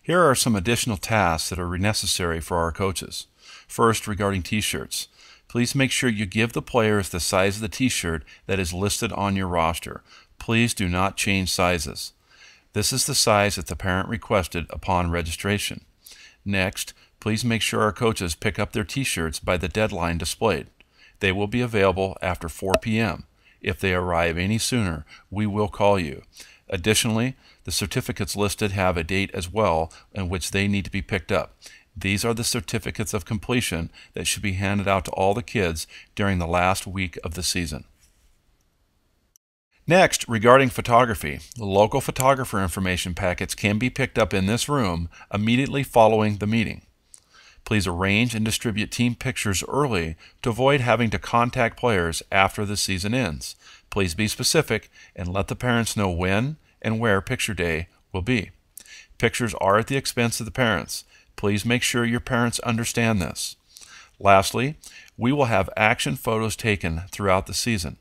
Here are some additional tasks that are necessary for our coaches. First, regarding t-shirts. Please make sure you give the players the size of the t-shirt that is listed on your roster. Please do not change sizes. This is the size that the parent requested upon registration. Next, please make sure our coaches pick up their t-shirts by the deadline displayed. They will be available after 4 p.m. If they arrive any sooner, we will call you. Additionally, the certificates listed have a date as well in which they need to be picked up. These are the certificates of completion that should be handed out to all the kids during the last week of the season. Next, regarding photography, the local photographer information packets can be picked up in this room immediately following the meeting. Please arrange and distribute team pictures early to avoid having to contact players after the season ends. Please be specific and let the parents know when and where picture day will be. Pictures are at the expense of the parents. Please make sure your parents understand this. Lastly, we will have action photos taken throughout the season.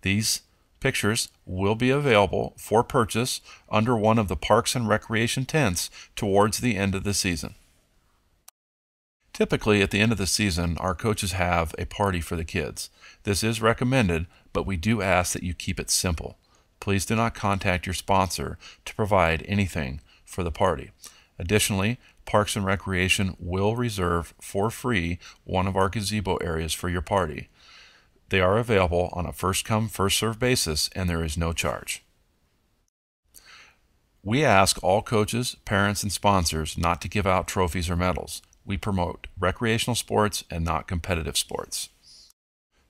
These pictures will be available for purchase under one of the Parks and Recreation tents towards the end of the season. Typically, at the end of the season, our coaches have a party for the kids. This is recommended, but we do ask that you keep it simple. Please do not contact your sponsor to provide anything for the party. Additionally, Parks and Recreation will reserve for free one of our gazebo areas for your party. They are available on a first-come, first-served basis, and there is no charge. We ask all coaches, parents, and sponsors not to give out trophies or medals. We promote recreational sports and not competitive sports.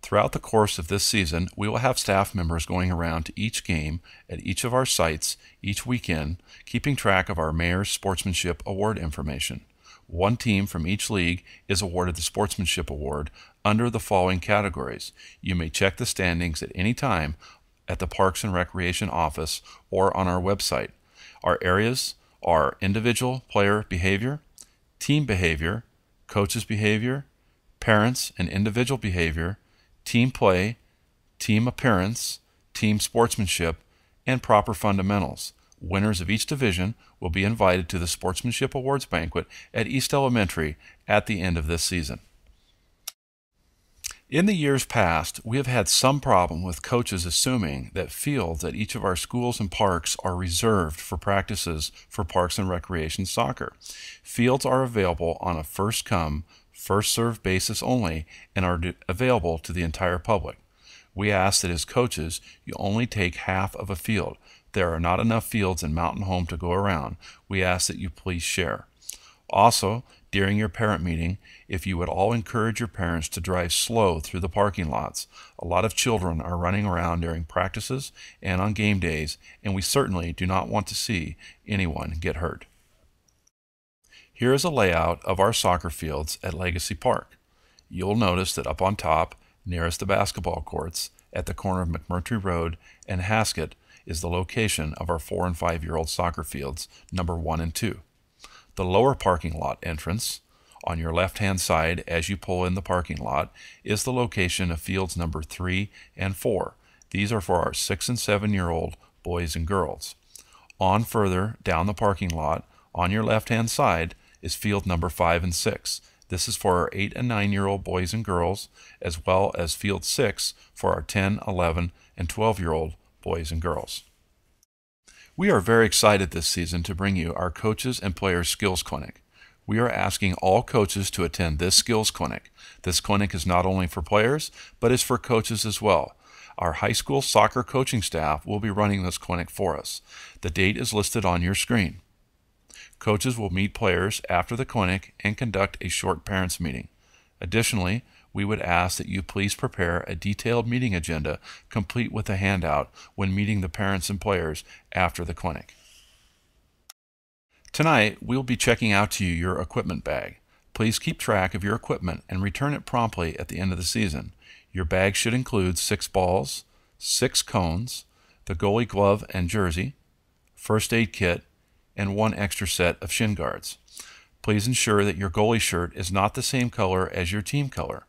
Throughout the course of this season, we will have staff members going around to each game at each of our sites each weekend, keeping track of our Mayor's Sportsmanship Award information. One team from each league is awarded the Sportsmanship Award under the following categories. You may check the standings at any time at the Parks and Recreation office or on our website. Our areas are individual player behavior, team behavior, coaches behavior, parents and individual behavior, team play, team appearance, team sportsmanship, and proper fundamentals. Winners of each division will be invited to the Sportsmanship Awards Banquet at East Elementary at the end of this season. In the years past, we have had some problem with coaches assuming that fields at each of our schools and parks are reserved for practices for Parks and Recreation soccer. Fields are available on a first-come, first-served basis only and are available to the entire public. We ask that as coaches, you only take half of a field. There are not enough fields in Mountain Home to go around. We ask that you please share. Also, during your parent meeting, if you would all encourage your parents to drive slow through the parking lots. A lot of children are running around during practices and on game days, and we certainly do not want to see anyone get hurt. Here is a layout of our soccer fields at Legacy Park. You'll notice that up on top, nearest the basketball courts, at the corner of McMurtry Road and Haskett, is the location of our 4- and 5-year-old soccer fields, number 1 and 2. The lower parking lot entrance, on your left-hand side as you pull in the parking lot, is the location of fields number 3 and 4. These are for our 6- and 7-year-old boys and girls. On further down the parking lot, on your left-hand side, is field number 5 and 6. This is for our 8- and 9-year-old boys and girls, as well as field 6 for our 10-, 11-, and 12-year-old boys and girls. We are very excited this season to bring you our Coaches and Players Skills Clinic. We are asking all coaches to attend this skills clinic. This clinic is not only for players, but is for coaches as well. Our high school soccer coaching staff will be running this clinic for us. The date is listed on your screen. Coaches will meet players after the clinic and conduct a short parents meeting. Additionally, we would ask that you please prepare a detailed meeting agenda complete with a handout when meeting the parents and players after the clinic. Tonight, we'll be checking out to you your equipment bag. Please keep track of your equipment and return it promptly at the end of the season. Your bag should include 6 balls, 6 cones, the goalie glove and jersey, first aid kit, and 1 extra set of shin guards. Please ensure that your goalie shirt is not the same color as your team color.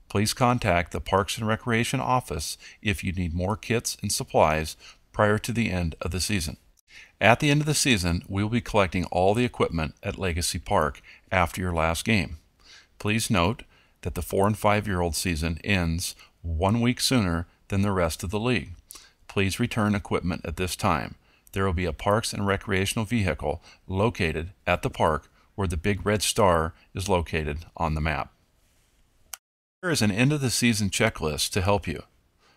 Please contact the Parks and Recreation office if you need more kits and supplies prior to the end of the season. At the end of the season, we will be collecting all the equipment at Legacy Park after your last game. Please note that the 4- and 5-year-old season ends 1 week sooner than the rest of the league. Please return equipment at this time. There will be a Parks and Recreational vehicle located at the park where the big red star is located on the map. Here is an end of the season checklist to help you.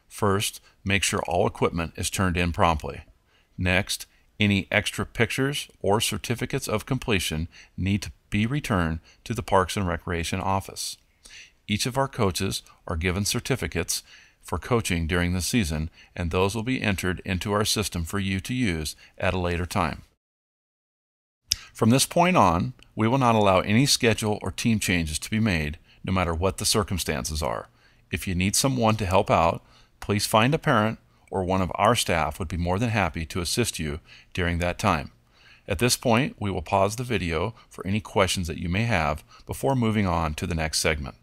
First, make sure all equipment is turned in promptly. Next, any extra pictures or certificates of completion need to be returned to the Parks and Recreation office. Each of our coaches are given certificates for coaching during the season, and those will be entered into our system for you to use at a later time. From this point on, we will not allow any schedule or team changes to be made, no matter what the circumstances are. If you need someone to help out, please find a parent or one of our staff would be more than happy to assist you during that time. At this point, we will pause the video for any questions that you may have before moving on to the next segment.